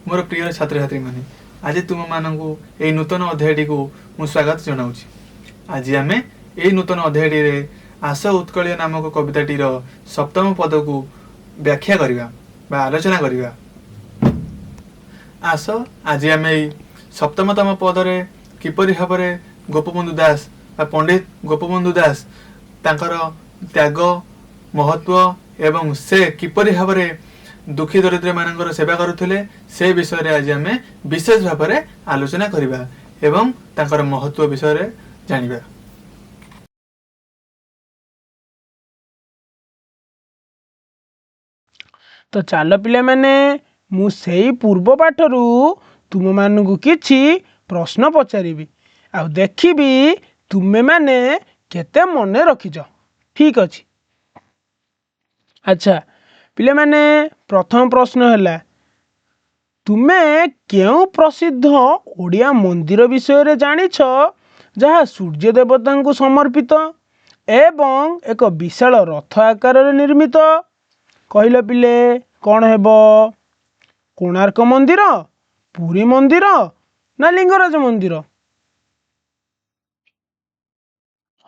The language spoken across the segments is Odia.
मोर प्रिय छात्र छात्री माने आज तुम मानू यही नूतन अध्यायटी को मु स्वागत जनाऊँ। आज आम यही नूतन अध्यायटी आस उत्कल नामक कविताटीर सप्तम पद को व्याख्या करवा आलोचना करवा। आस आज आम सप्तमतम पदरे किपरि भाव गोपबंधु दास पंडित गोपबंधु दास तांकर त्याग महत्व एवं से किपरि भाव दुखी दरिद्र मानकर सेवा करुले से विषय रे आज आम विशेष भाव में आलोचना करवा एवं तांकर महत्व विषय जानिबा। तो चल पिले माने मु सेई पूर्व पाठरू तुम मानू किछि प्रश्न पचारिबी आ देखिबी तुमे माने केते मने रखिछ। ठीक अछि। अच्छा पिले माने प्रथम प्रश्न हैला तुमे केउ प्रसिद्ध ओडिया मंदिर विषय रे जानिछ जहा सूर्य देवता को समर्पित एवं एक विशाल रथ आकार रे निर्मित। कहले पिले कौन हेबो? कोणार्क मंदिर, पुरी मंदिर ना लिंगराज मंदिर?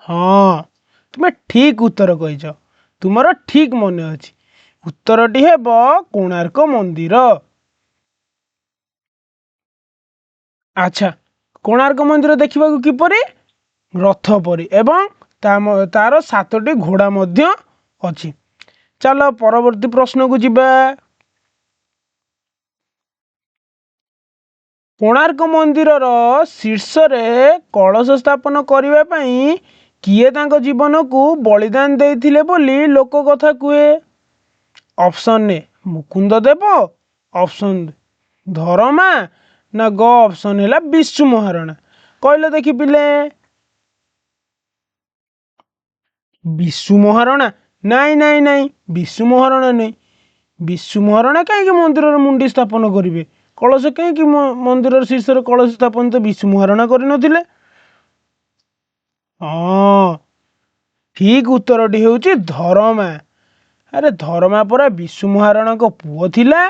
हाँ तुम्हें ठीक उत्तर कहीच। तुमर ठीक मन अछि। उत्तरटी हेबो कोणार्क मंदिर। अच्छा कोणार्क मंदिर देखा किपरि? रथ परी एवं तार 7टी घोड़ा मध्य अछि। चलो परवर्ती प्रश्न को जिबा। कोणार्क मंदिर शीर्ष रे कलश स्थापन करने पई किए तांको जीवन को बलिदान देइथिले बोली लोक कथा कुए? Option A Mukund Dev, option Dharma ना ग ऑप्शन है विशु महाराणा। कहले देखी पिले विशु महाराणा? नाई नाई नाई विशु महाराणा नहीं। विशु महाराणा कहीं मंदिर मुंडी स्थापन करेंगे? कलश कहीं मंदिर शीर्ष कलश स्थापन तो विशु महाराणा करनथिले। हाँ ठीक उत्तरटी होउची धर्मा। अरे धर्मा परा विशु महाराणा को पुओ थिला।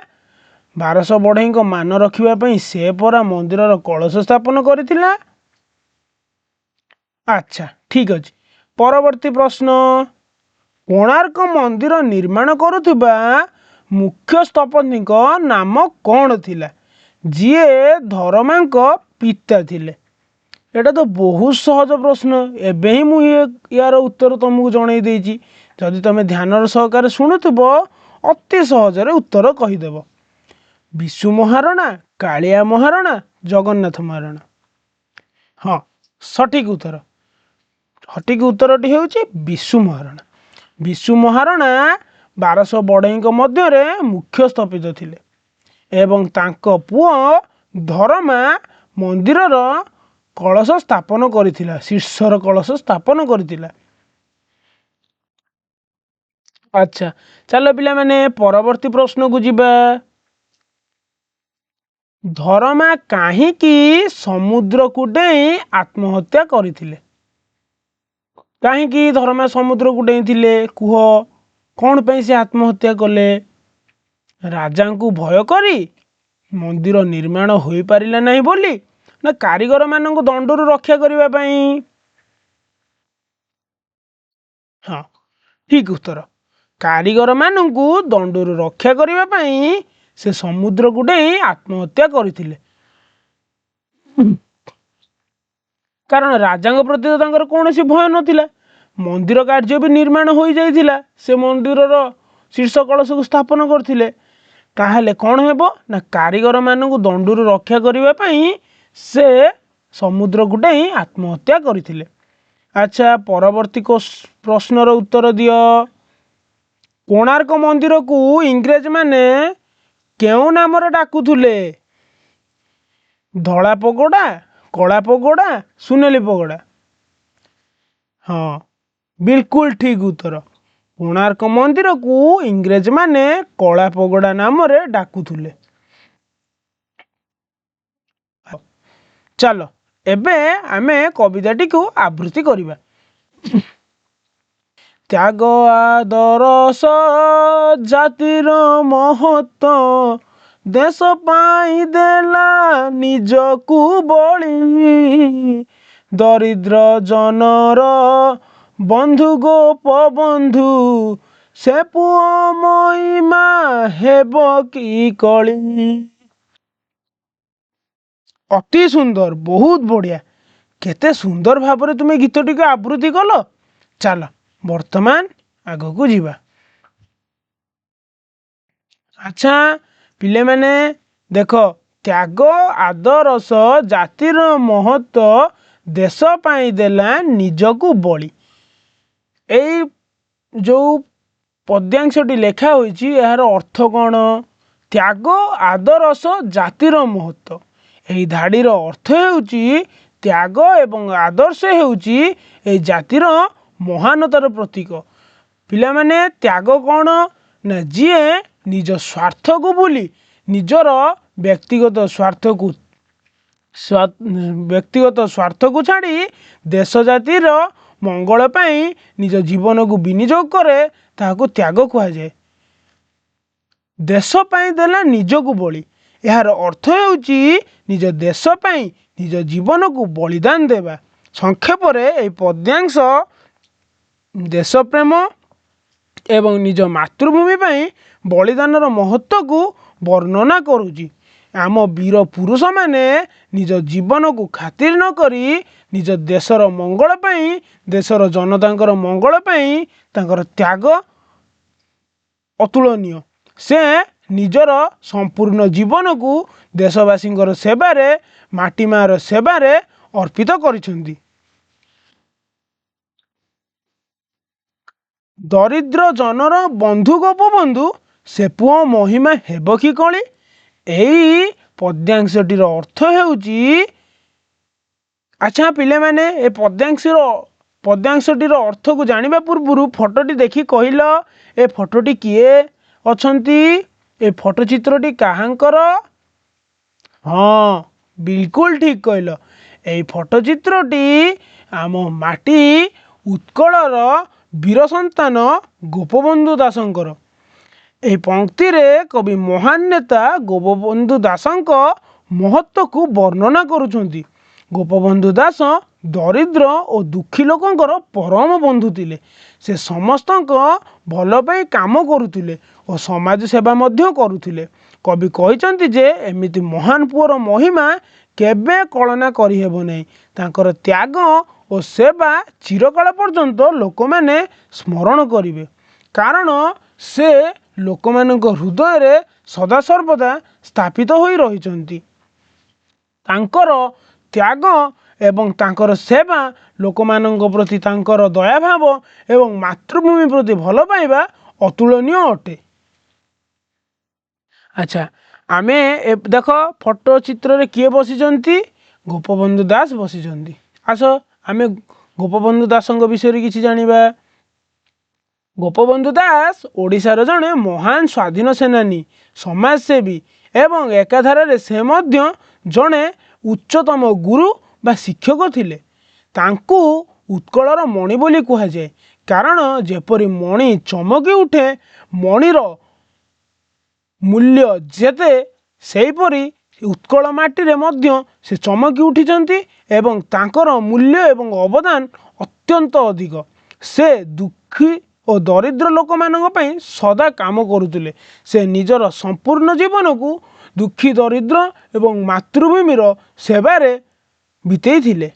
1200 बढ़ई को मान रखिबा पई से परा मंदिर कलश स्थापन करथिला। अच्छा ठीक अछि। परवर्ती प्रश्न कोणार्क मंदिर निर्माण करुथिबा मुख्य स्थपति नाम कौन थिला जीए धर्मांक पिता थिले? एटा तो बहुत सहज प्रश्न। एबे ही मु यार उत्तर तुमको जणाई देछि। जदि तुम ध्यान सहकार शुणुथबो अति सहज रे उत्तर कहीदेव। विशु महाराणा, कालिया महाराणा, जगन्नाथ महाराणा। हाँ सठिक उत्तर। सठिक उत्तरटी होउची विशु महाराणा। विशु महाराणा 1200 बढ़ई मध्य मुख्य स्थपित थिले एवं तांको पुओ धर्मा मंदिर कलश स्थापन करथिला। शीर्षर कलश स्थापन करथिला। अच्छा चलो पिला माने परवर्ती प्रश्न को जिबा। धर्मा काहे की समुद्र को डेई आत्महत्या करथिले? काहे की धर्मा समुद्र को डेई थिले कुह? कौन पे से आत्महत्या कले? राजा को भय करी, मंदिर निर्माण हो पारिला नहीं बोली, ना कारीगर मानक दंडरू रक्षा करने पाई? हाँ ठीक उत्तर। कारीगर मानक दंडरू रक्षा करने पाई से समुद्र को डेई आत्महत्या करथिले। कारण राजा प्रति तो तांकर कौनसी भय नथिला। मंदिर कार्य भी निर्माण हो जाइथिला। से मंदिर शीर्ष कलश को स्थापन करथिले। ताहले कौन हेबो ना कारीगर मानक दंडरू रक्षा करने पाई से समुद्र को डेई आत्महत्या करथिले। अच्छा परवर्ती प्रश्नर उत्तर दियो। कोणार्क मंदिर को इंग्रेज माने केउ नाम डाकुथुले? धला पगोड़ा, कला पगोड़ा, सुनेली पगोड़ा? हाँ बिल्कुल ठीक उत्तर। कोणार्क मंदिर को इंग्रेज माने कला पगोड़ा नाम रे डाकुथुले। चलो एबे आमे कविताटी को आवृत्ति करिबा। त्याग आदरस जातिर महत्व ଦେଶ ପାଇଁ ଦେଲା ନିଜକୁ ବଳି। ଦରିଦ୍ର ଜନର ବନ୍ଧୁ ଗୋପବନ୍ଧୁ, ସେ ପୁଅ ମହିମା ହେବ କି କଳି। ଅତି ସୁନ୍ଦର, ବହୁତ ବଢ଼ିଆ। କେତେ ସୁନ୍ଦର ଭାବରେ ତୁମେ ଗୀତଟିକୁ ଆବୃତ୍ତି କଲ। ଚାଲ ବର୍ତ୍ତମାନ ଆଗକୁ ଯିବା। ଆଚ୍ଛା ପିଲାମାନେ ଦେଖ, ତ୍ୟାଗ ଆଦରସ ଜାତିର ମହତ୍ଵ, ଦେଶ ପାଇଁ ଦେଲା ନିଜକୁ ବଳି। ଏଇ ଯୋଉ ପଦ୍ୟାଂଶଟି ଲେଖା ହୋଇଛି, ଏହାର ଅର୍ଥ କ'ଣ? ତ୍ୟାଗ ଆଦରସ ଜାତିର ମହତ୍ଵ। ଏହି ଧାଡ଼ିର ଅର୍ଥ ହେଉଛି ତ୍ୟାଗ ଏବଂ ଆଦର୍ଶ ହେଉଛି ଏହି ଜାତିର ମହାନତାର ପ୍ରତୀକ। ପିଲାମାନେ, ତ୍ୟାଗ କ'ଣ? ନା ଯିଏ ନିଜ ସ୍ୱାର୍ଥକୁ ଭୁଲି, ନିଜର ବ୍ୟକ୍ତିଗତ ସ୍ୱାର୍ଥକୁ ଛାଡ଼ି ଦେଶ ଜାତିର ମଙ୍ଗଳ ପାଇଁ ନିଜ ଜୀବନକୁ ବିନିଯୋଗ କରେ, ତାହାକୁ ତ୍ୟାଗ କୁହାଯାଏ। ଦେଶ ପାଇଁ ଦେଲା ନିଜକୁ ବଳି। ଏହାର ଅର୍ଥ ହେଉଛି ନିଜ ଦେଶ ପାଇଁ ନିଜ ଜୀବନକୁ ବଳିଦାନ ଦେବା। ସଂକ୍ଷେପରେ ଏହି ପଦ୍ୟାଂଶ ଦେଶପ୍ରେମ ଏବଂ ନିଜ ମାତୃଭୂମି ପାଇଁ ବଳିଦାନର ମହତ୍ଵକୁ ବର୍ଣ୍ଣନା କରୁଛି। ଆମ ବୀର ପୁରୁଷମାନେ ନିଜ ଜୀବନକୁ ଖାତିର ନ କରି ନିଜ ଦେଶର ମଙ୍ଗଳ ପାଇଁ, ଦେଶର ଜନତାଙ୍କର ମଙ୍ଗଳ ପାଇଁ ତାଙ୍କର ତ୍ୟାଗ ଅତୁଳନୀୟ। ସେ ନିଜର ସମ୍ପୂର୍ଣ୍ଣ ଜୀବନକୁ ଦେଶବାସୀଙ୍କର ସେବାରେ, ମାଟି ମାଆର ସେବାରେ ଅର୍ପିତ କରିଛନ୍ତି। ଦରିଦ୍ର ଜନର ବନ୍ଧୁ ଗୋପବନ୍ଧୁ, ସେ ପୁଅ ମହିମା ହେବ କି କଳି। ଏହି ପଦ୍ୟାଂଶଟିର ଅର୍ଥ ହେଉଛି, ଆଚ୍ଛା ପିଲାମାନେ, ଏ ପଦ୍ୟାଂଶଟିର ଅର୍ଥକୁ ଜାଣିବା ପୂର୍ବରୁ ଫଟୋଟି ଦେଖି କହିଲ, ଏ ଫଟୋଟି କିଏ ଅଛନ୍ତି? ଏ ଫଟୋ ଚିତ୍ରଟି କାହାଙ୍କର? ହଁ, ବିଲକୁଲ ଠିକ କହିଲ। ଏହି ଫଟୋ ଚିତ୍ରଟି ଆମ ମାଟି ଉତ୍କଳର ବୀର ସନ୍ତାନ ଗୋପବନ୍ଧୁ ଦାସଙ୍କର। ଏହି ପଂକ୍ତିରେ କବି ମହାନ ନେତା ଗୋପବନ୍ଧୁ ଦାସଙ୍କ ମହତ୍ଵକୁ ବର୍ଣ୍ଣନା କରୁଛନ୍ତି। ଗୋପବନ୍ଧୁ ଦାସ ଦରିଦ୍ର ଓ ଦୁଃଖୀ ଲୋକଙ୍କର ପରମ ବନ୍ଧୁ ଥିଲେ। ସେ ସମସ୍ତଙ୍କ ଭଲ ପାଇଁ କାମ କରୁଥିଲେ ଓ ସମାଜ ସେବା ମଧ୍ୟ କରୁଥିଲେ। କବି କହିଛନ୍ତି ଯେ, ଏମିତି ମହାନ ପୁଅର ମହିମା କେବେ କଳନା କରିହେବ ନାହିଁ। ତାଙ୍କର ତ୍ୟାଗ ଓ ସେବା ଚିରକାଳ ପର୍ଯ୍ୟନ୍ତ ଲୋକମାନେ ସ୍ମରଣ କରିବେ, କାରଣ ସେ ଲୋକମାନଙ୍କ ହୃଦୟରେ ସଦାସର୍ବଦା ସ୍ଥାପିତ ହୋଇ ରହିଛନ୍ତି। ତାଙ୍କର ତ୍ୟାଗ ଏବଂ ତାଙ୍କର ସେବା ଲୋକମାନଙ୍କ ପ୍ରତି ତାଙ୍କର ଦୟାଭାବ ଏବଂ ମାତୃଭୂମି ପ୍ରତି ଭଲ ପାଇବା ଅତୁଳନୀୟ ଅଟେ। ଆଚ୍ଛା, ଆମେ ଦେଖ, ଫଟୋ ଚିତ୍ରରେ କିଏ ବସିଛନ୍ତି? ଗୋପବନ୍ଧୁ ଦାସ ବସିଛନ୍ତି। ଆସ ଆମେ ଗୋପବନ୍ଧୁ ଦାସଙ୍କ ବିଷୟରେ କିଛି ଜାଣିବା। ଗୋପବନ୍ଧୁ ଦାସ ଓଡ଼ିଶାର ଜଣେ ମହାନ ସ୍ୱାଧୀନ ସେନାନୀ, ସମାଜସେବୀ ଏବଂ ଏକାଧାରରେ ସେ ମଧ୍ୟ ଜଣେ ଉଚ୍ଚତମ ଗୁରୁ ବା ଶିକ୍ଷକ ଥିଲେ। ତାଙ୍କୁ ଉତ୍କଳର ମଣି ବୋଲି କୁହାଯାଏ, କାରଣ ଯେପରି ମଣି ଚମକି ଉଠେ, ମଣିର ମୂଲ୍ୟ ଯେତେ, ସେହିପରି ଉତ୍କଳ ମାଟିରେ ମଧ୍ୟ ସେ ଚମକି ଉଠିଛନ୍ତି ଏବଂ ତାଙ୍କର ମୂଲ୍ୟ ଏବଂ ଅବଦାନ ଅତ୍ୟନ୍ତ ଅଧିକ। ସେ ଦୁଃଖୀ ଓ ଦରିଦ୍ର ଲୋକମାନଙ୍କ ପାଇଁ ସଦା କାମ କରୁଥିଲେ। ସେ ନିଜର ସମ୍ପୂର୍ଣ୍ଣ ଜୀବନକୁ ଦୁଃଖୀ, ଦରିଦ୍ର ଏବଂ ମାତୃଭୂମିର ସେବାରେ ବିତେଇଥିଲେ।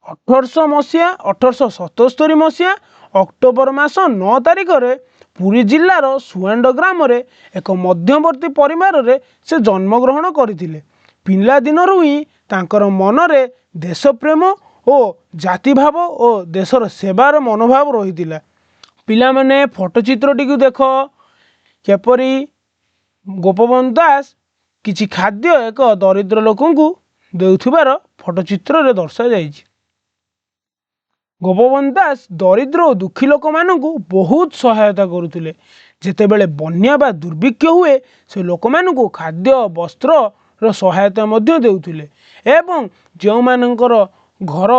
1877 ମସିହା ଅକ୍ଟୋବର ମାସ 9 ତାରିଖରେ ପୁରୀ ଜିଲ୍ଲାର ସୁଆଣ୍ଡ ଗ୍ରାମରେ ଏକ ମଧ୍ୟବର୍ତ୍ତୀ ପରିବାରରେ ସେ ଜନ୍ମଗ୍ରହଣ କରିଥିଲେ। ପିଲାଦିନରୁ ହିଁ ତାଙ୍କର ମନରେ ଦେଶପ୍ରେମ ଓ ଜାତିଭାବ ଓ ଦେଶର ସେବାର ମନୋଭାବ ରହିଥିଲା। ପିଲାମାନେ, ଫଟୋ ଚିତ୍ରଟିକୁ ଦେଖ, କିପରି ଗୋପବନ୍ଧୁ ଦାସ କିଛି ଖାଦ୍ୟ ଏକ ଦରିଦ୍ର ଲୋକଙ୍କୁ ଦେଉଥିବାର ଫଟୋ ଚିତ୍ରରେ ଦର୍ଶାଯାଇଛି। ଗୋପବନ୍ଧୁ ଦାସ ଦରିଦ୍ର ଓ ଦୁଃଖୀ ଲୋକମାନଙ୍କୁ ବହୁତ ସହାୟତା କରୁଥିଲେ। ଯେତେବେଳେ ବନ୍ୟା ବା ଦୁର୍ଭିକ୍ଷ ହୁଏ, ସେ ଲୋକମାନଙ୍କୁ ଖାଦ୍ୟ, ବସ୍ତ୍ରର ସହାୟତା ମଧ୍ୟ ଦେଉଥିଲେ ଏବଂ ଯେଉଁମାନଙ୍କର ଘର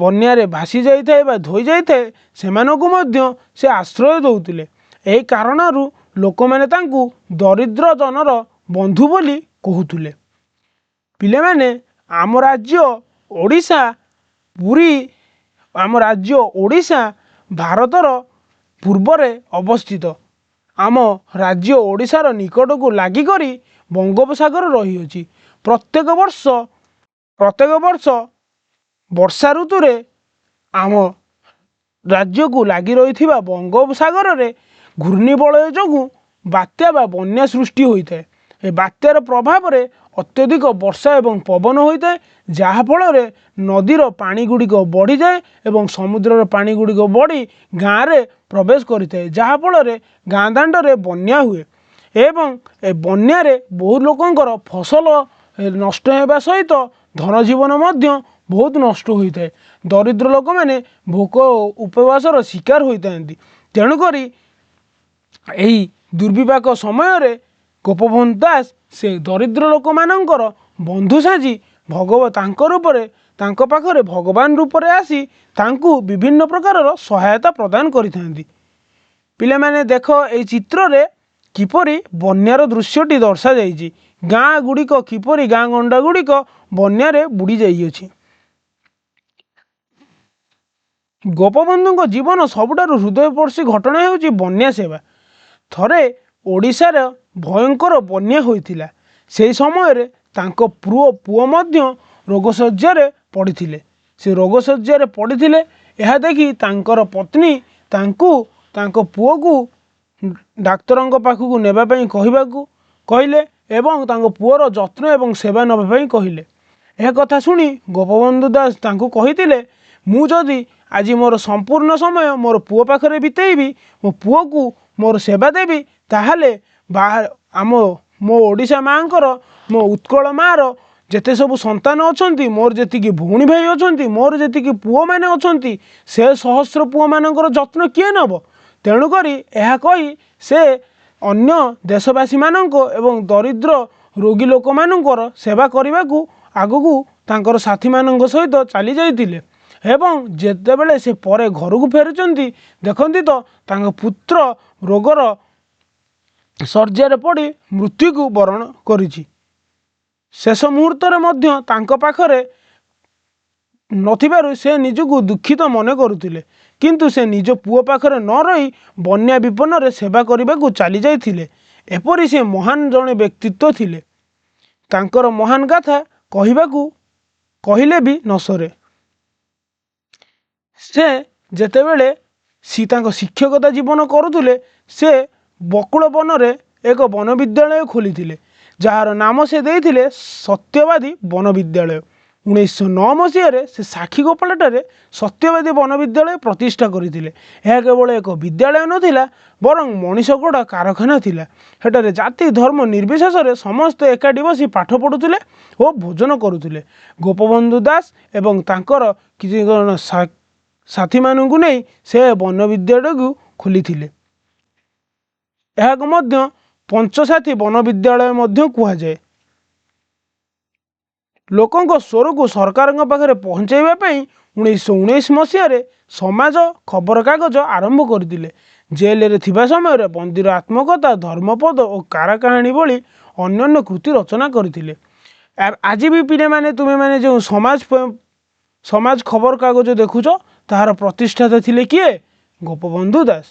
ବନ୍ୟାରେ ଭାସି ଯାଇଥାଏ ବା ଧୋଇ ଯାଇଥାଏ, ସେମାନଙ୍କୁ ମଧ୍ୟ ସେ ଆଶ୍ରୟ ଦେଉଥିଲେ। ଏହି କାରଣରୁ ଲୋକମାନେ ତାଙ୍କୁ ଦରିଦ୍ର ଜନର ବନ୍ଧୁ ବୋଲି କହୁଥିଲେ। ପିଲାମାନେ ଆମ ରାଜ୍ୟ ଓଡ଼ିଶା ଭାରତର ପୂର୍ବରେ ଅବସ୍ଥିତ। ଆମ ରାଜ୍ୟ ଓଡ଼ିଶାର ନିକଟକୁ ଲାଗିକରି ବଙ୍ଗୋପସାଗର ରହିଅଛି। ପ୍ରତ୍ୟେକ ବର୍ଷ ବର୍ଷା ଋତୁରେ ଆମ ରାଜ୍ୟକୁ ଲାଗି ରହିଥିବା ବଙ୍ଗୋପସାଗରରେ ଘୂର୍ଣ୍ଣିବଳୟ ଯୋଗୁଁ ବାତ୍ୟା ବା ବନ୍ୟା ସୃଷ୍ଟି ହୋଇଥାଏ। ଏ ବାତ୍ୟାର ପ୍ରଭାବରେ ଅତ୍ୟଧିକ ବର୍ଷା ଏବଂ ପବନ ହୋଇଥାଏ, ଯାହାଫଳରେ ନଦୀର ପାଣି ଗୁଡ଼ିକ ବଢ଼ିଯାଏ ଏବଂ ସମୁଦ୍ରର ପାଣି ଗୁଡ଼ିକ ବଢ଼ି ଗାଁରେ ପ୍ରବେଶ କରିଥାଏ, ଯାହାଫଳରେ ଗାଁ ଦାଣ୍ଡରେ ବନ୍ୟା ହୁଏ ଏବଂ ଏ ବନ୍ୟାରେ ବହୁ ଲୋକଙ୍କର ଫସଲ ନଷ୍ଟ ହେବା ସହିତ ଧନଜୀବନ ମଧ୍ୟ ବହୁତ ନଷ୍ଟ ହୋଇଥାଏ। ଦରିଦ୍ର ଲୋକମାନେ ଭୋକ ଉପବାସର ଶିକାର ହୋଇଥାନ୍ତି। ତେଣୁକରି ଏହି ଦୁର୍ବିପାକ ସମୟରେ ଗୋପବନ୍ଧୁ ଦାସ ସେ ଦରିଦ୍ର ଲୋକମାନଙ୍କର ବନ୍ଧୁ ସାଜି ତାଙ୍କ ପାଖରେ ଭଗବାନ ରୂପରେ ଆସି ତାଙ୍କୁ ବିଭିନ୍ନ ପ୍ରକାରର ସହାୟତା ପ୍ରଦାନ କରିଥାନ୍ତି। ପିଲାମାନେ ଦେଖ, ଏହି ଚିତ୍ରରେ କିପରି ବନ୍ୟାର ଦୃଶ୍ୟଟି ଦର୍ଶାଯାଇଛି। ଗାଁ ଗୁଡ଼ିକ କିପରି ଗାଁ ଗଣ୍ଡା ଗୁଡ଼ିକ ବନ୍ୟାରେ ବୁଡ଼ି ଯାଇଅଛି। ଗୋପବନ୍ଧୁଙ୍କ ଜୀବନ ସବୁଠାରୁ ହୃଦୟସ୍ପର୍ଶୀ ଘଟଣା ହେଉଛି ବନ୍ୟା ସେବା। ଥରେ ଓଡ଼ିଶାର ଭୟଙ୍କର ବନ୍ୟା ହୋଇଥିଲା। ସେହି ସମୟରେ ତାଙ୍କ ପୁଅ ମଧ୍ୟ ରୋଗଶଯ୍ୟାରେ ପଡ଼ିଥିଲେ। ସେ ରୋଗଶଯ୍ୟାରେ ପଡ଼ିଥିଲେ। ଏହା ଦେଖି ତାଙ୍କର ପତ୍ନୀ ତାଙ୍କ ପୁଅକୁ ଡାକ୍ତରଙ୍କ ପାଖକୁ ନେବା ପାଇଁ କହିଲେ ଏବଂ ତାଙ୍କ ପୁଅର ଯତ୍ନ ଏବଂ ସେବା ନେବା ପାଇଁ କହିଲେ। ଏହା କଥା ଶୁଣି ଗୋପବନ୍ଧୁ ଦାସ ତାଙ୍କୁ କହିଥିଲେ, ମୁଁ ଯଦି ଆଜି ମୋର ସମ୍ପୂର୍ଣ୍ଣ ସମୟ ମୋର ପୁଅ ପାଖରେ ବିତେଇବି, ମୋ ପୁଅକୁ ମୋର ସେବା ଦେବି, ତାହେଲେ ମୋ ଓଡ଼ିଶା ମାଆଙ୍କର, ମୋ ଉତ୍କଳ ମାଆର ଯେତେ ସବୁ ସନ୍ତାନ ଅଛନ୍ତି, ମୋର ଯେତିକି ଭଉଣୀ ଭାଇ ଅଛନ୍ତି, ମୋର ଯେତିକି ପୁଅମାନେ ଅଛନ୍ତି, ସେ ସହସ୍ର ପୁଅମାନଙ୍କର ଯତ୍ନ କିଏ ନେବ? ତେଣୁକରି ଏହା କହି ସେ ଅନ୍ୟ ଦେଶବାସୀମାନଙ୍କ ଏବଂ ଦରିଦ୍ର ରୋଗୀ ଲୋକମାନଙ୍କର ସେବା କରିବାକୁ ଆଗକୁ ତାଙ୍କର ସାଥୀମାନଙ୍କ ସହିତ ଚାଲି ଯାଇଥିଲେ ଏବଂ ଯେତେବେଳେ ସେ ପରେ ଘରକୁ ଫେରୁଛନ୍ତି, ଦେଖନ୍ତି ତ ତାଙ୍କ ପୁତ୍ର ରୋଗର ଶଯ୍ୟାରେ ପଡ଼ି ମୃତ୍ୟୁକୁ ବରଣ କରିଛି। ଶେଷ ମୁହୂର୍ତ୍ତରେ ମଧ୍ୟ ତାଙ୍କ ପାଖରେ ନଥିବାରୁ ସେ ନିଜକୁ ଦୁଃଖିତ ମନେ କରୁଥିଲେ, କିନ୍ତୁ ସେ ନିଜ ପୁଅ ପାଖରେ ନ ରହି ବନ୍ୟା ବିପନ୍ନରେ ସେବା କରିବାକୁ ଚାଲି ଯାଇଥିଲେ। ଏପରି ସେ ମହାନ ଜଣେ ବ୍ୟକ୍ତିତ୍ୱ ଥିଲେ। ତାଙ୍କର ମହାନ ଗାଥା କହିଲେ ବି ନ ସରେ। ସେ ଯେତେବେଳେ ତାଙ୍କ ଶିକ୍ଷକତା ଜୀବନ କରୁଥିଲେ, ସେ ବକୁଳ ବନରେ ଏକ ବନବିଦ୍ୟାଳୟ ଖୋଲିଥିଲେ, ଯାହାର ନାମ ସେ ଦେଇଥିଲେ ସତ୍ୟବାଦୀ ବନବିଦ୍ୟାଳୟ। 1909 ମସିହାରେ ସେ ସାକ୍ଷୀଗୋପାଳଠାରେ ସତ୍ୟବାଦୀ ବନବିଦ୍ୟାଳୟ ପ୍ରତିଷ୍ଠା କରିଥିଲେ। ଏହା କେବଳ ଏକ ବିଦ୍ୟାଳୟ ନଥିଲା, ବରଂ ମଣିଷ ଗଢ଼ା କାରଖାନା ଥିଲା। ସେଠାରେ ଜାତି ଧର୍ମ ନିର୍ବିଶେଷରେ ସମସ୍ତେ ଏକାଠି ବସି ପାଠ ପଢ଼ୁଥିଲେ ଓ ଭୋଜନ କରୁଥିଲେ। ଗୋପବନ୍ଧୁ ଦାସ ଏବଂ ତାଙ୍କର କିଛି ଜଣ ସାଥୀମାନଙ୍କୁ ନେଇ ସେ ବନବିଦ୍ୟାଳୟକୁ ଖୋଲିଥିଲେ। ଏହାକୁ ମଧ୍ୟ ପଞ୍ଚସାଥୀ ବନବିଦ୍ୟାଳୟ ମଧ୍ୟ କୁହାଯାଏ। ଲୋକଙ୍କ ସ୍ୱରକୁ ସରକାରଙ୍କ ପାଖରେ ପହଞ୍ଚାଇବା ପାଇଁ 1919 ମସିହାରେ ସମାଜ ଖବରକାଗଜ ଆରମ୍ଭ କରିଥିଲେ। ଜେଲରେ ଥିବା ସମୟରେ ବନ୍ଦୀର ଆତ୍ମକଥା, ଧର୍ମପଦ ଓ କାରାକାହାଣୀ ଭଳି ଅନ୍ୟାନ୍ୟ କୃତି ରଚନା କରିଥିଲେ। ଆଜି ବି ପିଲାମାନେ ତୁମେମାନେ ଯେଉଁ ସମାଜ ଖବରକାଗଜ ଦେଖୁଛ, ତାହାର ପ୍ରତିଷ୍ଠାତା ଥିଲେ କିଏ? ଗୋପବନ୍ଧୁ ଦାସ।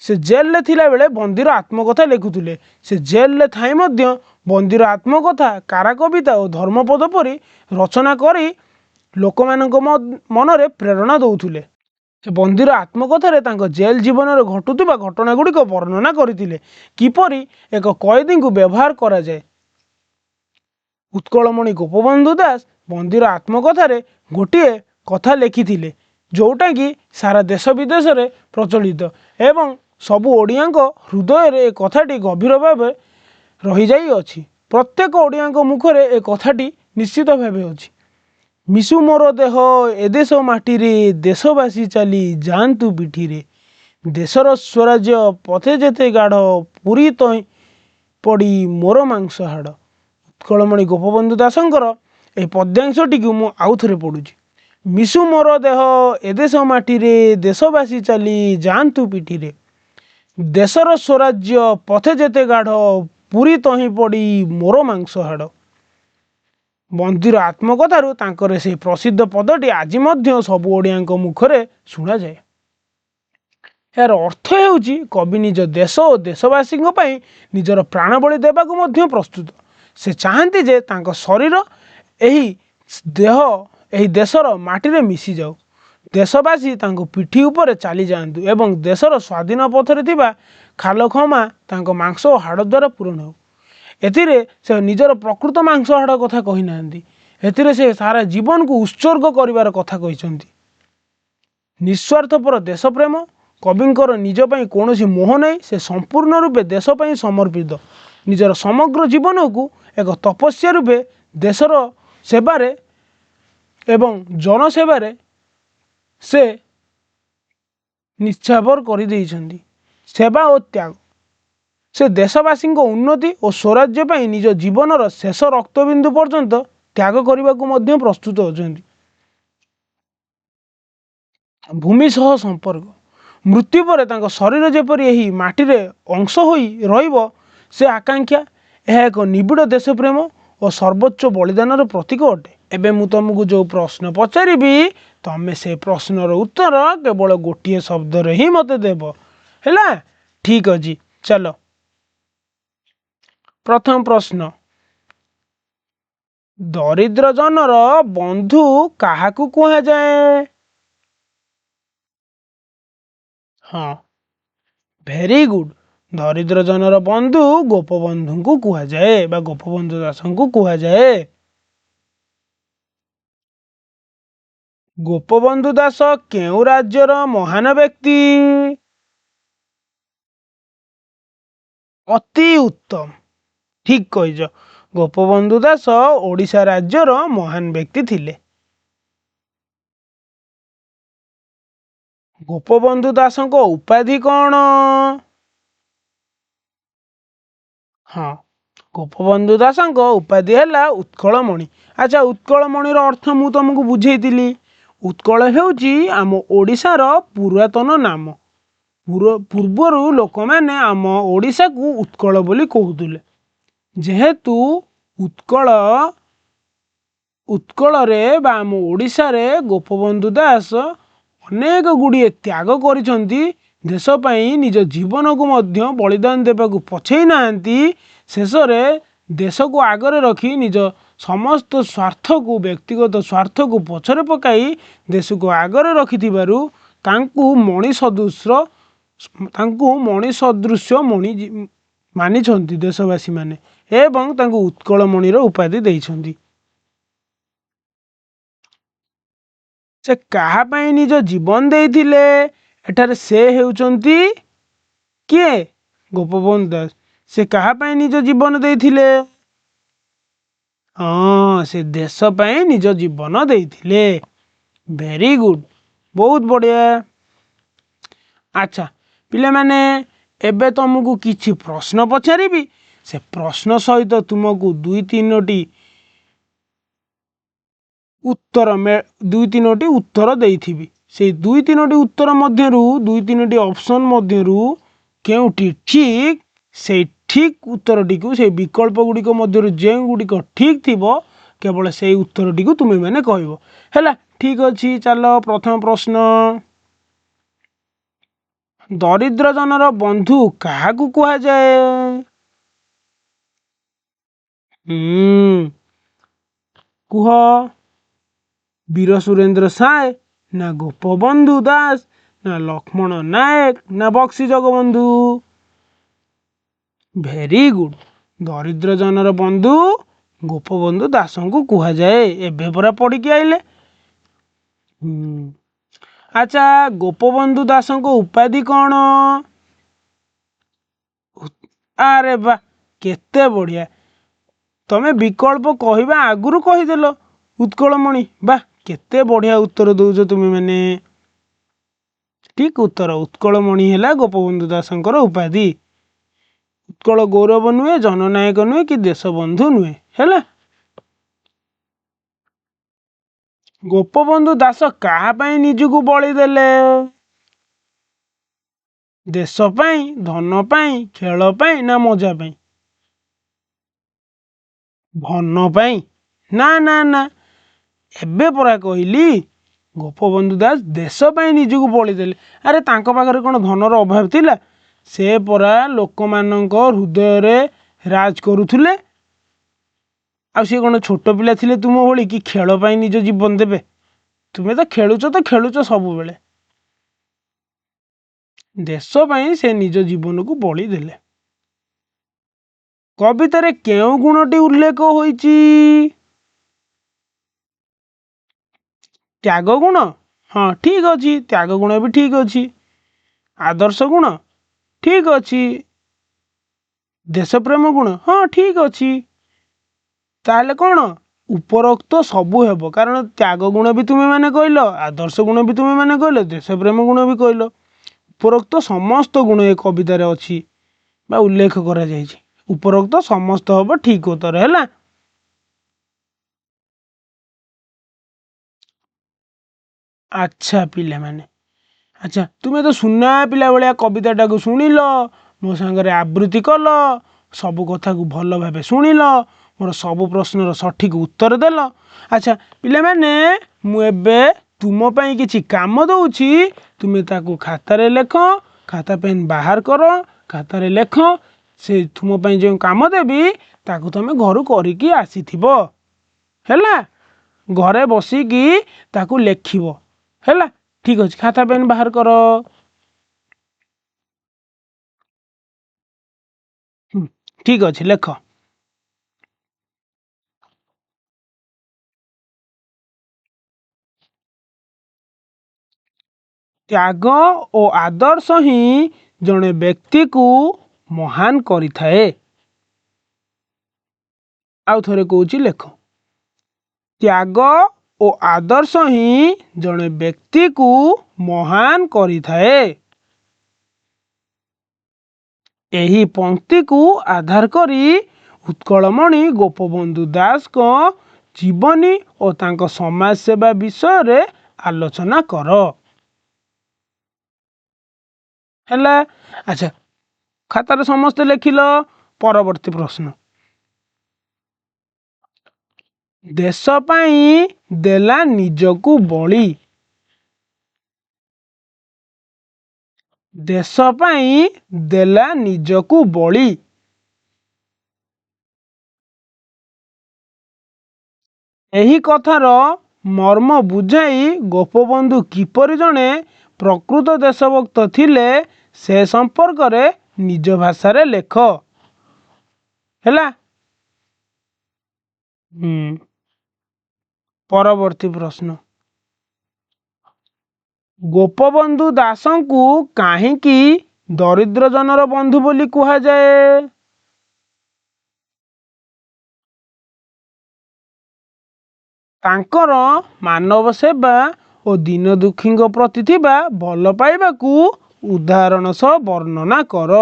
ସେ ଜେଲରେ ଥିଲାବେଳେ ବନ୍ଦୀର ଆତ୍ମକଥା ଲେଖୁଥିଲେ। ସେ ଜେଲରେ ଥାଇ ମଧ୍ୟ ବନ୍ଦୀର ଆତ୍ମକଥା, କାରାକବିତା ଓ ଧର୍ମପଦ ପରି ରଚନା କରି ଲୋକମାନଙ୍କ ମନରେ ପ୍ରେରଣା ଦେଉଥିଲେ। ସେ ବନ୍ଦୀର ଆତ୍ମକଥାରେ ତାଙ୍କ ଜେଲ ଜୀବନରେ ଘଟୁଥିବା ଘଟଣା ଗୁଡ଼ିକ ବର୍ଣ୍ଣନା କରିଥିଲେ। କିପରି ଏକ କଏଦୀଙ୍କୁ ବ୍ୟବହାର କରାଯାଏ। ଉତ୍କଳମଣି ଗୋପବନ୍ଧୁ ଦାସ ବନ୍ଦୀର ଆତ୍ମକଥାରେ ଗୋଟିଏ କଥା ଲେଖିଥିଲେ, ଯେଉଁଟାକି ସାରା ଦେଶ ବିଦେଶରେ ପ୍ରଚଳିତ ଏବଂ ସବୁ ଓଡ଼ିଆଙ୍କ ହୃଦୟରେ ଏ କଥାଟି ଗଭୀର ଭାବେ ରହିଯାଇଅଛି। ପ୍ରତ୍ୟେକ ଓଡ଼ିଆଙ୍କ ମୁଖରେ ଏ କଥାଟି ନିଶ୍ଚିତ ଭାବେ ଅଛି। ମିଶୁ ମୋର ଦେହ ଏ ଦେଶ ମାଟିରେ, ଦେଶବାସୀ ଚାଲି ଯାଆନ୍ତୁ ପିଠିରେ, ଦେଶର ସ୍ୱରାଜ୍ୟ ପଥେ ଯେତେ ଗାଢ଼, ପୁରୀ ତଇଁ ପଡ଼ି ମୋର ମାଂସ ହାଡ଼। ଉତ୍କଳମଣି ଗୋପବନ୍ଧୁ ଦାସଙ୍କର ଏହି ପଦ୍ୟାଂଶଟିକୁ ମୁଁ ଆଉ ଥରେ ପଢ଼ୁଛି। ମିଶୁ ମୋର ଦେହ ଏ ଦେଶ ମାଟିରେ, ଦେଶବାସୀ ଚାଲି ଯାଆନ୍ତୁ ପିଠିରେ, ଦେଶର ସ୍ୱରାଜ୍ୟ ପଥେ ଯେତେ ଗାଢ଼ ପୁରୀ ତହିଁ ପଡ଼ି ମୋର ମାଂସ ହାଡ଼। ବନ୍ଦିର ଆତ୍ମକଥାରୁ ତାଙ୍କର ସେହି ପ୍ରସିଦ୍ଧ ପଦଟି ଆଜି ମଧ୍ୟ ସବୁ ଓଡ଼ିଆଙ୍କ ମୁଖରେ ଶୁଣାଯାଏ। ଏହାର ଅର୍ଥ ହେଉଛି କବି ନିଜ ଦେଶ ଓ ଦେଶବାସୀଙ୍କ ପାଇଁ ନିଜର ପ୍ରାଣବଳି ଦେବାକୁ ମଧ୍ୟ ପ୍ରସ୍ତୁତ। ସେ ଚାହାନ୍ତି ଯେ ତାଙ୍କ ଶରୀର ଏହି ଦେଶର ମାଟିରେ ମିଶିଯାଉ, ଦେଶବାସୀ ତାଙ୍କ ପିଠି ଉପରେ ଚାଲିଯାଆନ୍ତୁ ଏବଂ ଦେଶର ସ୍ୱାଧୀନ ପଥରେ ଥିବା ଖାଲଖମା ତାଙ୍କ ମାଂସ ଓ ହାଡ଼ ଦ୍ୱାରା ପୂରଣ ହେଉ। ଏଥିରେ ସେ ନିଜର ପ୍ରକୃତ ମାଂସ ହାଡ଼ କଥା କହିନାହାନ୍ତି, ଏଥିରେ ସେ ସାରା ଜୀବନକୁ ଉତ୍ସର୍ଗ କରିବାର କଥା କହିଛନ୍ତି। ନିଃସ୍ୱାର୍ଥପର ଦେଶପ୍ରେମ। କବିଙ୍କର ନିଜ ପାଇଁ କୌଣସି ମୋହ ନାହିଁ, ସେ ସମ୍ପୂର୍ଣ୍ଣ ରୂପେ ଦେଶ ପାଇଁ ସମର୍ପିତ। ନିଜର ସମଗ୍ର ଜୀବନକୁ ଏକ ତପସ୍ୟା ରୂପେ ଦେଶର ସେବାରେ ଏବଂ ଜନସେବାରେ ସେ ନିଶ୍ଚାବର କରିଦେଇଛନ୍ତି। ସେବା ଓ ତ୍ୟାଗ। ସେ ଦେଶବାସୀଙ୍କ ଉନ୍ନତି ଓ ସ୍ୱରାଜ୍ୟ ପାଇଁ ନିଜ ଜୀବନର ଶେଷ ରକ୍ତବିନ୍ଦୁ ପର୍ଯ୍ୟନ୍ତ ତ୍ୟାଗ କରିବାକୁ ମଧ୍ୟ ପ୍ରସ୍ତୁତ ଅଛନ୍ତି। ଭୂମି ସହ ସମ୍ପର୍କ। ମୃତ୍ୟୁ ପରେ ତାଙ୍କ ଶରୀର ଯେପରି ଏହି ମାଟିରେ ଅଂଶ ହୋଇ ରହିବ, ସେ ଆକାଂକ୍ଷା। ଏହା ଏକ ନିବିଡ଼ ଦେଶପ୍ରେମ ଓ ସର୍ବୋଚ୍ଚ ବଳିଦାନର ପ୍ରତୀକ ଅଟେ। ଏବେ ମୁଁ ତୁମକୁ ଯେଉଁ ପ୍ରଶ୍ନ ପଚାରିବି, ତମେ ସେ ପ୍ରଶ୍ନର ଉତ୍ତର କେବଳ ଗୋଟିଏ ଶବ୍ଦରେ ହିଁ ମୋତେ ଦେବ। ହେଲା, ଠିକ୍ ଅଛି। ଚାଲ, ପ୍ରଥମ ପ୍ରଶ୍ନ, ଦରିଦ୍ର ଜନର ବନ୍ଧୁ କାହାକୁ କୁହାଯାଏ? ହଁ, ଭେରି ଗୁଡ୍। ଦରିଦ୍ର ଜନର ବନ୍ଧୁ ଗୋପବନ୍ଧୁଙ୍କୁ କୁହାଯାଏ ବା ଗୋପବନ୍ଧୁ ଦାସଙ୍କୁ କୁହାଯାଏ। ଗୋପବନ୍ଧୁ ଦାସ କେଉଁ ରାଜ୍ୟର ମହାନ ବ୍ୟକ୍ତି? ଅତି ଉତ୍ତମ, ଠିକ୍ କହିଛ। ଗୋପବନ୍ଧୁ ଦାସ ଓଡ଼ିଶା ରାଜ୍ୟର ମହାନ ବ୍ୟକ୍ତି ଥିଲେ। ଗୋପବନ୍ଧୁ ଦାସଙ୍କ ଉପାଧି କ'ଣ? ହଁ, ଗୋପବନ୍ଧୁ ଦାସଙ୍କ ଉପାଧି ହେଲା ଉତ୍କଳମଣି। ଆଚ୍ଛା, ଉତ୍କଳମଣିର ଅର୍ଥ ମୁଁ ତୁମକୁ ବୁଝେଇଥିଲି। ଉତ୍କଳ ହେଉଛି ଆମ ଓଡ଼ିଶାର ପୁରାତନ ନାମ। ପୂର୍ବରୁ ଲୋକମାନେ ଆମ ଓଡ଼ିଶାକୁ ଉତ୍କଳ ବୋଲି କହୁଥିଲେ। ଯେହେତୁ ଉତ୍କଳରେ ବା ଆମ ଓଡ଼ିଶାରେ ଗୋପବନ୍ଧୁ ଦାସ ଅନେକ ଗୁଡ଼ିଏ ତ୍ୟାଗ କରିଛନ୍ତି, ଦେଶ ପାଇଁ ନିଜ ଜୀବନକୁ ମଧ୍ୟ ବଳିଦାନ ଦେବାକୁ ପଛେଇ ନାହାନ୍ତି, ଶେଷରେ ଦେଶକୁ ଆଗରେ ରଖି ନିଜ ସମସ୍ତ ସ୍ୱାର୍ଥକୁ, ବ୍ୟକ୍ତିଗତ ସ୍ୱାର୍ଥକୁ ପଛରେ ପକାଇ ଦେଶକୁ ଆଗରେ ରଖିଥିବାରୁ ତାଙ୍କୁ ମଣି ସଦୃଶ୍ୟ ମାନିଛନ୍ତି ଦେଶବାସୀମାନେ ଏବଂ ତାଙ୍କୁ ଉତ୍କଳମଣିର ଉପାଧି ଦେଇଛନ୍ତି। ସେ କାହା ପାଇଁ ନିଜ ଜୀବନ ଦେଇଥିଲେ? ଏଠାରେ ସେ ହେଉଛନ୍ତି କିଏ? ଗୋପବନ୍ଧୁ ଦାସ। ସେ କାହା ପାଇଁ ନିଜ ଜୀବନ ଦେଇଥିଲେ? ହଁ, ସେ ଦେଶ ପାଇଁ ନିଜ ଜୀବନ ଦେଇଥିଲେ। ଭେରି ଗୁଡ୍, ବହୁତ ବଢ଼ିଆ। ଆଚ୍ଛା ପିଲାମାନେ, ଏବେ ତୁମକୁ କିଛି ପ୍ରଶ୍ନ ପଚାରିବି। ସେ ପ୍ରଶ୍ନ ସହିତ ତୁମକୁ ଦୁଇ ତିନୋଟି ଉତ୍ତର ଦେଇଥିବି। ସେଇ ଦୁଇ ତିନୋଟି ଉତ୍ତର ମଧ୍ୟରୁ, ଦୁଇ ତିନୋଟି ଅପସନ୍ ମଧ୍ୟରୁ କେଉଁଟି ଠିକ୍, ସେଇ ଠିକ୍ ଉତ୍ତରଟିକୁ, ସେଇ ବିକଳ୍ପ ଗୁଡ଼ିକ ମଧ୍ୟରୁ ଯେଉଁ ଗୁଡ଼ିକ ଠିକ୍ ଥିବ, କେବଳ ସେଇ ଉତ୍ତରଟିକୁ ତୁମେମାନେ କହିବ। ହେଲା, ଠିକ୍ ଅଛି। ଚାଲ, ପ୍ରଥମ ପ୍ରଶ୍ନ, ଦରିଦ୍ର ଜନର ବନ୍ଧୁ କାହାକୁ କୁହାଯାଏ? କୁହ। ବୀର ସୁରେନ୍ଦ୍ର ସାଏ, ନା ଗୋପବନ୍ଧୁ ଦାସ, ନା ଲକ୍ଷ୍ମଣ ନାୟକ, ନା ବକ୍ସି ଜଗବନ୍ଧୁ? Very good. ଦରିଦ୍ର ଜନର ବନ୍ଧୁ ଗୋପବନ୍ଧୁ ଦାସଙ୍କୁ କୁହାଯାଏ। ଏବେ ପରା ପଢ଼ିକି ଆଇଲେ। ଆଚ୍ଛା, ଗୋପବନ୍ଧୁ ଦାସଙ୍କ ଉପାଧି କ'ଣ? ଆରେ ବା, କେତେ ବଢ଼ିଆ। ତମେ ବିକଳ୍ପ କହିବା ଆଗରୁ କହିଦେଲ ଉତ୍କଳମଣି। ବା, କେତେ ବଢ଼ିଆ ଉତ୍ତର ଦଉଛ ତୁମେମାନେ। ଠିକ୍ ଉତ୍ତର, ଉତ୍କଳମଣି ହେଲା ଗୋପବନ୍ଧୁ ଦାସଙ୍କର ଉପାଧି। ଉତ୍କଳ ଗୌରବ ନୁହେଁ, ଜନନାୟକ ନୁହେଁ, କି ଦେଶବନ୍ଧୁ ନୁହେଁ। ହେଲା, ଗୋପବନ୍ଧୁ ଦାସ କାହା ପାଇଁ ନିଜକୁ ବଳି ଦେଲେ? ଦେଶ ପାଇଁ, ଧନ ପାଇଁ, ଖେଳ ପାଇଁ ନା ମଜା ପାଇଁ? ଧନ ପାଇଁ। ନା ନା ନା, ଏବେ ପରା କହିଲି ଗୋପବନ୍ଧୁ ଦାସ ଦେଶ ପାଇଁ ନିଜକୁ ବଳି ଦେଲେ। ଆରେ ତାଙ୍କ ପାଖରେ କ'ଣ ଧନର ଅଭାବ ଥିଲା? ସେ ପରା ଲୋକମାନଙ୍କ ହୃଦୟରେ ରାଜ କରୁଥିଲେ। ଆଉ ସେ କ'ଣ ଛୋଟ ପିଲା ଥିଲେ ତୁମ ଭଳି କି ଖେଳ ପାଇଁ ନିଜ ଜୀବନ ଦେବେ? ତୁମେ ତ ଖେଳୁଛ ସବୁବେଳେ। ଦେଶ ପାଇଁ ସେ ନିଜ ଜୀବନକୁ ବଳି ଦେଲେ। କବିତାରେ କେଉଁ ଗୁଣଟି ଉଲ୍ଲେଖ ହୋଇଛି? ତ୍ୟାଗ ଗୁଣ। ହଁ ଠିକ ଅଛି, ତ୍ୟାଗ ଗୁଣ ବି ଠିକ ଅଛି। ଆଦର୍ଶ ଗୁଣ ଠିକ ଅଛି। ଦେଶପ୍ରେମ ଗୁଣ ହଁ ଠିକ ଅଛି। ତାହେଲେ କ'ଣ ଉପରୋକ୍ତ ସବୁ ହେବ, କାରଣ ତ୍ୟାଗ ଗୁଣ ବି ତୁମେ ମାନେ କହିଲ, ଆଦର୍ଶ ଗୁଣ ବି ତୁମେ ମାନେ କହିଲ, ଦେଶପ୍ରେମ ଗୁଣ ବି କହିଲ। ଉପରୋକ୍ତ ସମସ୍ତ ଗୁଣ ଏ କବିତାରେ ଅଛି ବା ଉଲ୍ଲେଖ କରାଯାଇଛି। ଉପରୋକ୍ତ ସମସ୍ତ ହେବ ଠିକ ଉତ୍ତର ହେଲା। ଆଚ୍ଛା ପିଲାମାନେ, ଆଚ୍ଛା ତୁମେ ତ ସୁନା ପିଲା ଭଳିଆ କବିତାଟାକୁ ଶୁଣିଲ, ମୋ ସାଙ୍ଗରେ ଆବୃତ୍ତି କଲ, ସବୁ କଥାକୁ ଭଲ ଭାବେ ଶୁଣିଲ, ମୋର ସବୁ ପ୍ରଶ୍ନର ସଠିକ ଉତ୍ତର ଦେଲ। ଆଚ୍ଛା ପିଲାମାନେ, ମୁଁ ଏବେ ତୁମ ପାଇଁ କିଛି କାମ ଦେଉଛି, ତୁମେ ତାକୁ ଖାତାରେ ଲେଖ। ଖାତା ପେନ୍ ବାହାର କର, ଖାତାରେ ଲେଖ। ସେ ତୁମ ପାଇଁ ଯେଉଁ କାମ ଦେବି ତାକୁ ତୁମେ ଘରୁ କରିକି ଆସିଥିବ ହେଲା। ଘରେ ବସିକି ତାକୁ ଲେଖିବ ହେଲା। ଠିକ ଅଛି, ଖାତା ପେନ୍ ବାହାର କର। ଠିକ ଅଛି, ଲେଖ। ତ୍ୟାଗ ଓ ଆଦର୍ଶ ହିଁ ଜଣେ ବ୍ୟକ୍ତିକୁ ମହାନ କରିଥାଏ। ଆଉ ଥରେ କହୁଛି, ଲେଖ। ତ୍ୟାଗ ଓ ଆଦର୍ଶ ହିଁ ଜଣେ ବ୍ୟକ୍ତିକୁ ମହାନ କରିଥାଏ। ଏହି ପଂକ୍ତିକୁ ଆଧାର କରି ଉତ୍କଳମଣି ଗୋପବନ୍ଧୁ ଦାସଙ୍କ ଜୀବନୀ ଓ ତାଙ୍କ ସମାଜ ସେବା ବିଷୟରେ ଆଲୋଚନା କର। ହେଲା। ଆଚ୍ଛା, ଖାତାରେ ସମସ୍ତେ ଲେଖିଲ। ପରବର୍ତ୍ତୀ ପ୍ରଶ୍ନ। ଦେଶ ପାଇଁ ଦେଲା ନିଜକୁ ବଳି। ଦେଶ ପାଇଁ ଦେଲା ନିଜକୁ ବଳି। ଏହି କଥାର ମର୍ମ ବୁଝାଇ ଗୋପବନ୍ଧୁ କିପରି ଜଣେ ପ୍ରକୃତ ଦେଶଭକ୍ତ ଥିଲେ ସେ ସମ୍ପର୍କରେ ନିଜ ଭାଷାରେ ଲେଖ। ହେଲା। ପରବର୍ତ୍ତୀ ପ୍ରଶ୍ନ। ଗୋପବନ୍ଧୁ ଦାସଙ୍କୁ କାହିଁକି ଦରିଦ୍ର ଜନର ବନ୍ଧୁ ବୋଲି କୁହାଯାଏ? ତାଙ୍କର ମାନବ ସେବା ଓ ଦୀନ ଦୁଃଖୀଙ୍କ ପ୍ରତି ଥିବା ଭଲ ପାଇବାକୁ ଉଦାହରଣ ସହ ବର୍ଣ୍ଣନା କର।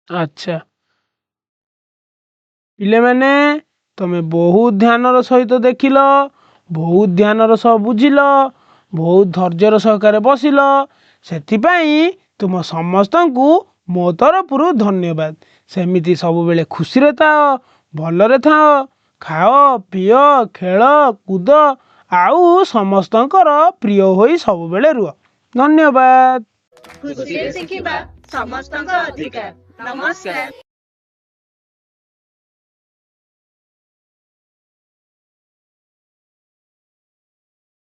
ଆଚ୍ଛା ପିଲାମାନେ, ତମେ ବହୁତ ଧ୍ୟାନର ସହିତ ଦେଖିଲ, ବହୁତ ଧ୍ୟାନର ସହ ବୁଝିଲ, ବହୁତ ଧୈର୍ଯ୍ୟର ସହକାରେ ବସିଲ। ସେଥିପାଇଁ ତୁମ ସମସ୍ତଙ୍କୁ ମୋ ତରଫରୁ ଧନ୍ୟବାଦ। ସେମିତି ସବୁବେଳେ ଖୁସିରେ ଥାଅ, ଭଲରେ ଥାଅ, ଖାଅ ପିଅ, ଖେଳ କୁଦ, ଆଉ ସମସ୍ତଙ୍କର ପ୍ରିୟ ହୋଇ ସବୁବେଳେ ରୁହ। ଧନ୍ୟବାଦ। ଖୁସିରେ ଶିଖିବା ସମସ୍ତଙ୍କ ଅଧିକାର। ନମସ୍କାର।